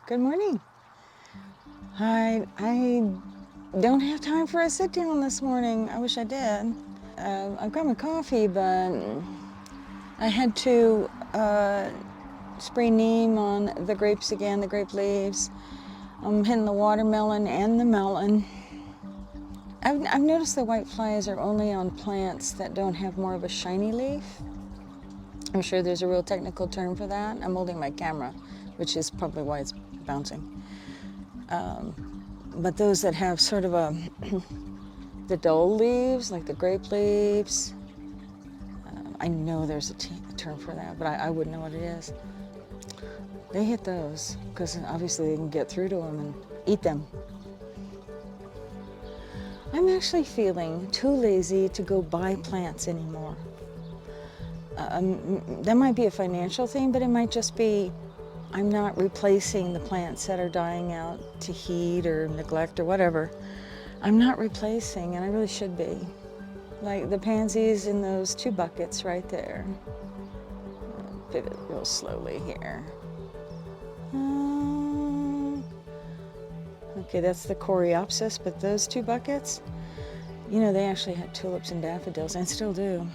Good morning. I don't have time for a sit down this morning. I wish I did. I've got my coffee, but I had to spray neem on the grapes again, the grape leaves. I'm hitting the watermelon and the melon. I've noticed the white flies are only on plants that don't have more of a shiny leaf. I'm sure there's a real technical term for that. I'm holding my camera, which is probably why it's bouncing. But those that have sort of the dull leaves, like the grape leaves, I know there's a term for that, but I wouldn't know what it is. They hit those because obviously they can get through to them and eat them. I'm actually feeling too lazy to go buy plants anymore. That might be a financial thing, but it might just be I'm not replacing the plants that are dying out to heat or neglect or whatever. I'm not replacing, and I really should be. Like the pansies in those 2 buckets right there. Pivot real slowly here. Okay, that's the coreopsis, but those 2 buckets, you know, they actually had tulips and daffodils, and still do.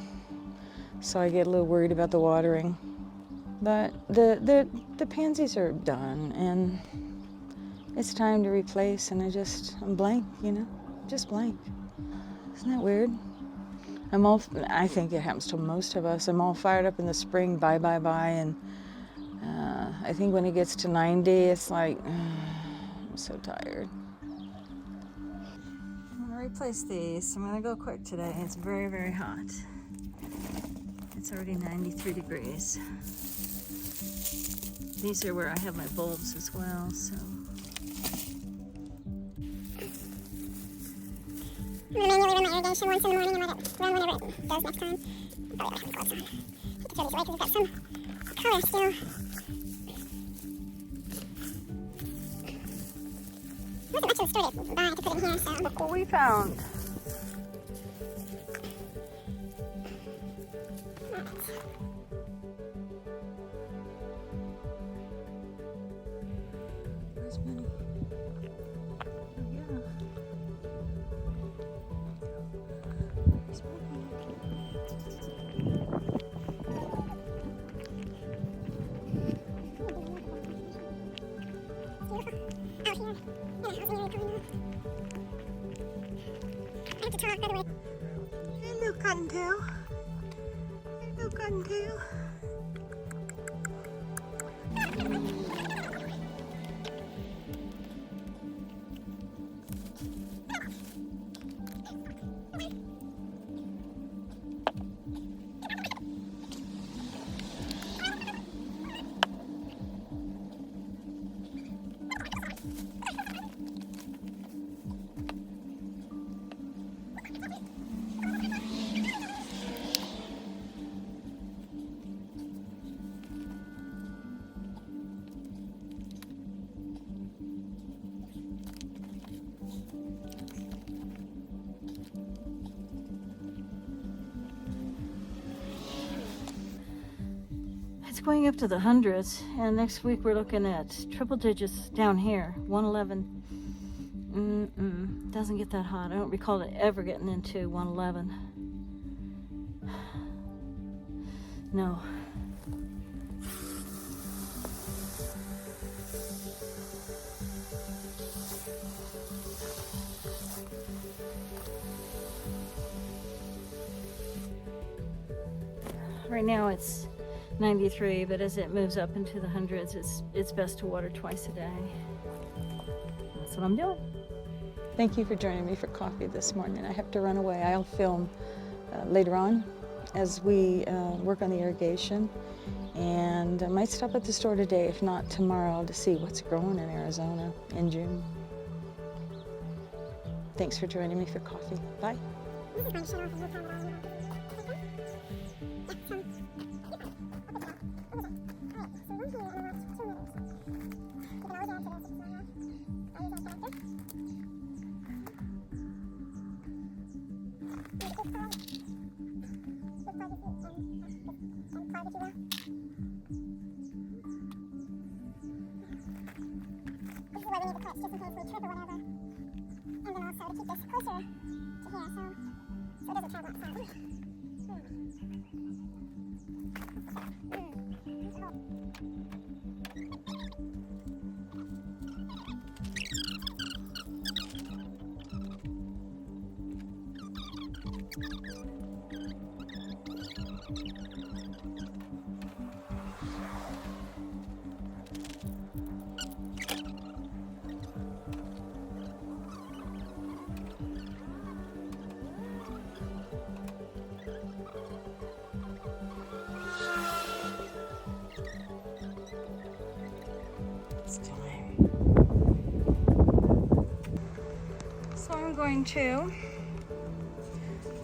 So I get a little worried about the watering. But the pansies are done, and it's time to replace, and I'm blank, you know, just blank. Isn't that weird? I think it happens to most of us. I'm all fired up in the spring, bye, and I think when it gets to 90, it's like, I'm so tired. I'm gonna replace these. I'm gonna go quick today. It's very, very hot. It's already 93 degrees. These are where I have my bulbs as well, so. I'm manually run my irrigation once in the morning and let it run whenever it does next time. I'll probably have my gloves on. I have to throw these away because we've got some color still. It wasn't much of a store to buy to put in here, so. Look what we found. Where's Minnie? Oh, yeah. Where's Minnie? Out here. Yeah, I was nearly coming up. I have to talk, by the way. Hello, Cottontail. Hello, Cottontail. It's going up to the hundreds, and next week we're looking at triple digits down here, 111. Doesn't get that hot. I don't recall it ever getting into 111. No. Right now it's 93, but as it moves up into the hundreds, it's best to water twice a day. That's what I'm doing. Thank you for joining me for coffee this morning. I have to run away. I'll film later on as we work on the irrigation, and I might stop at the store today, if not tomorrow, to see what's growing in Arizona in June. Thanks for joining me for coffee. Bye. This is my channel for you, kind of. we need to catch just in case we trip or whatever. And then also to keep this closer to here, so it doesn't travel outside. So I'm going to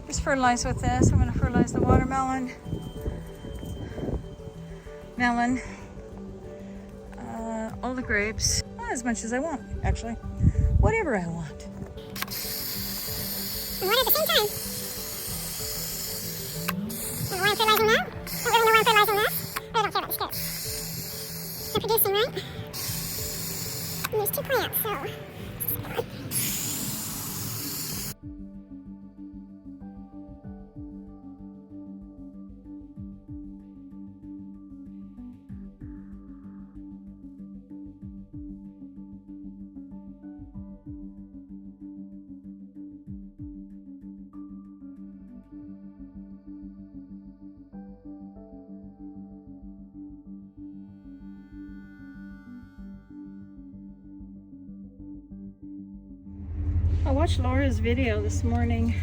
just fertilize with this. I'm going to fertilize the watermelon, all the grapes, not as much as I want, actually. Whatever I want. And one at the same time. And why I'm fertilizing that? Don't really know why I'm fertilizing this. But I don't care about the scope. They're producing, right? And there's 2 plants, so. I watched Laura's video this morning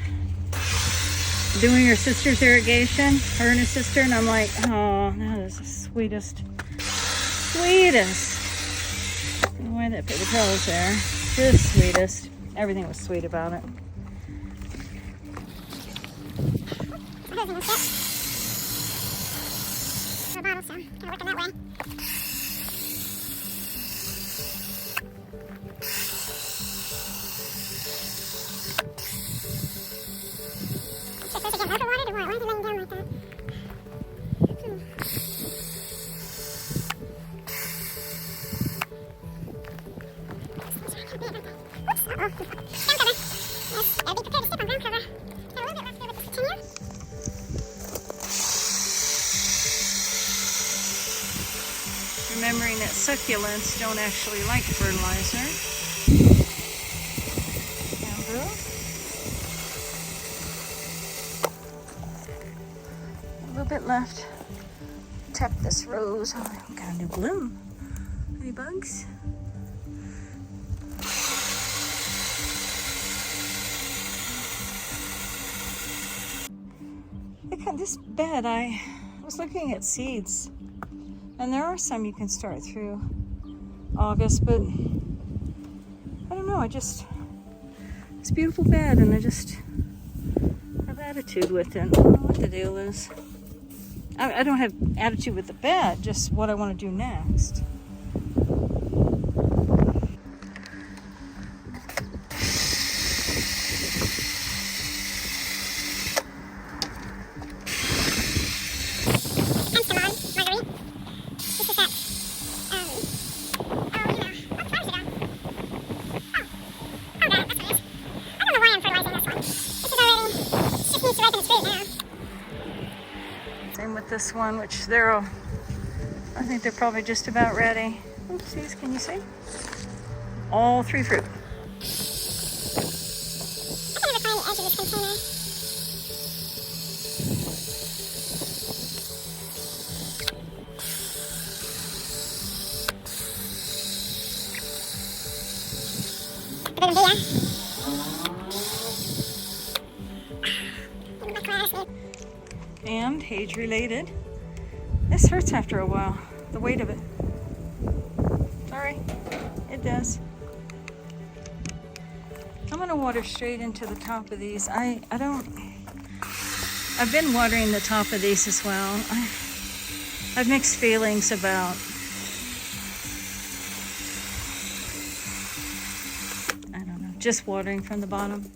doing her sister's irrigation, her and her sister, and I'm like, oh, that is the sweetest. And the way that paper towel's there, just sweetest. Everything was sweet about it. That doesn't fit. The bottle, so gotta work in that way. Supposed to get overwatered or what? Why are they laying down like that? Oops, uh-oh. Ground cover. Yes, gotta be prepared to step on ground cover. Got a little bit left there with this tenure. Remembering that succulents don't actually like fertilizer. Bamboo. A little bit left. Tap this rose. Oh, I've got a new bloom. Any bugs? Look at this bed. I was looking at seeds, and there are some you can start through August, but I don't know. It's a beautiful bed, and I just have attitude with it. I don't know what the deal is. I don't have attitude with the bed, just what I want to do next. Same with this one, which I think they're probably just about ready. Oopsies, can you see? All 3 fruit. I can never find the edge of this container. And age related, this hurts after a while, the weight of it. Sorry, it does. I'm gonna water straight into the top of these. I've been watering the top of these as well. I've mixed feelings about, I don't know, just watering from the bottom.